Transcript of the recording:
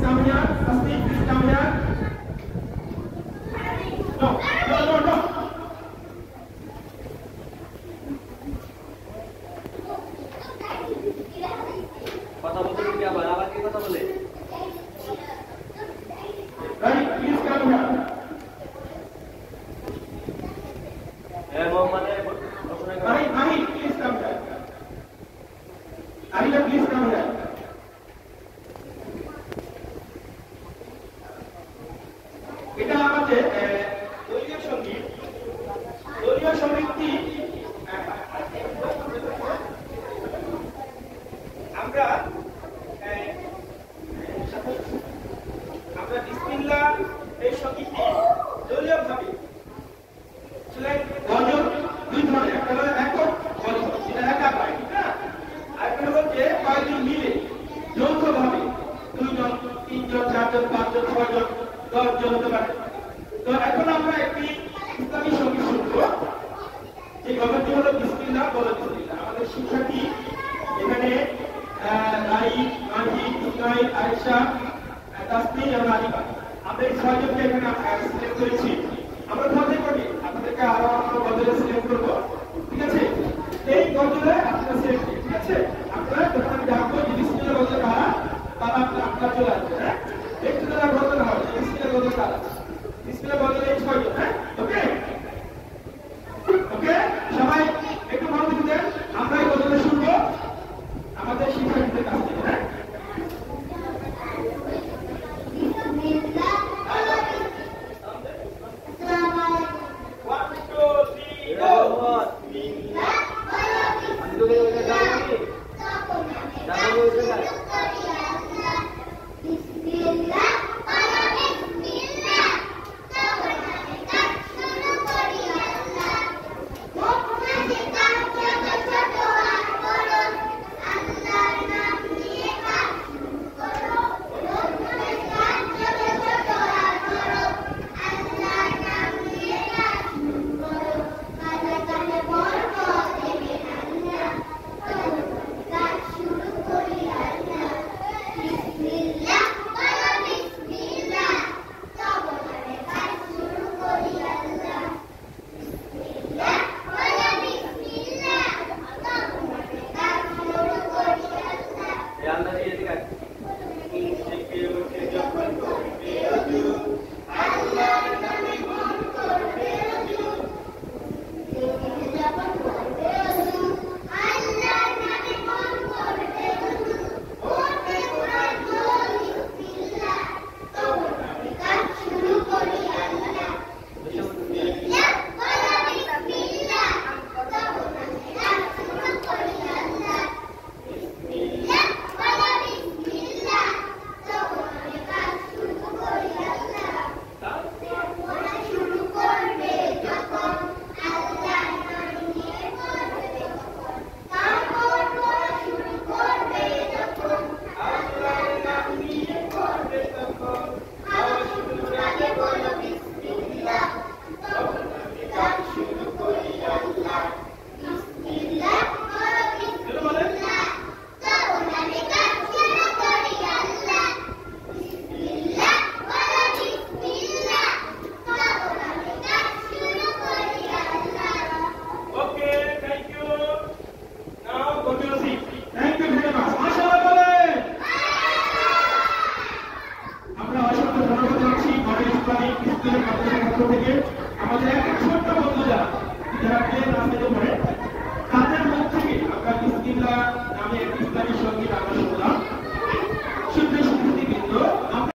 come here. Tasneem, please come here. No. কথা বলতে কি আবার কি কথা বলে? Right, please come here. Mahi, please come here. Ahila, please come here. এটা আমাদের দলীয় সঙ্গীত। দলীয় সঙ্গীতটি আমরা বিসমিল্লাহ এই সঙ্গীতটি দলীয় ভাবে গজল দুই ধরনের, একটা হলো একক গজল, যেটা একা পায়, ঠিক না? আরেকটা হলো যে কয়েকজন মিলে যৌথ ভাবে 2 জন 3 জন 4 জন 5 জন 6 জন 10 জন হতে পারে। তো এখন আমরা একটি ইসলামী সঙ্গীত শুনবো, যে গজলটি হলো বিসমিল্লাহ বলো বিসমিল্লাহ। আমাদের শিক্ষার্থী এখানে রাইফ, মাহিদ, ইসমাইল, আয়েশা, তাসনিম এবং আলিফা, আমরা এই 6 জনকে এখানে সিলেক্ট করেছি। আমরা মনে করি আপনাদেরকে আরো গজলে সিলেক্ট করবো, ঠিক আছে? এই গজলে আপনারা সিলেক্ট, ঠিক আছে? আপনারা যখন আমি ডাকবো যে বিসমিল্লাহ গজল কারা, তারা আপনারা চলে আসবে। হ্যাঁ, একটু তারা গজল হবে বিসমিল্লাহ গজল কারা, বিসমিল্লাহ গজলে এই 6 জন। হ্যাঁ, ওকে ওকে, সবাই একটু মনোযোগ দেন। আমরা এই গজলে শুনবো আমাদের শিক্ষার্থীদের কাছ থেকে। হ্যাঁ, আমাদের একটা ছোট্ট বন্ধুরা যারা প্লেন রাস্তাতে পড়ে, তাদের মধ্যে থেকে আমরা বিসমিল্লাহ নামে একটি ইসলামী সঙ্গীত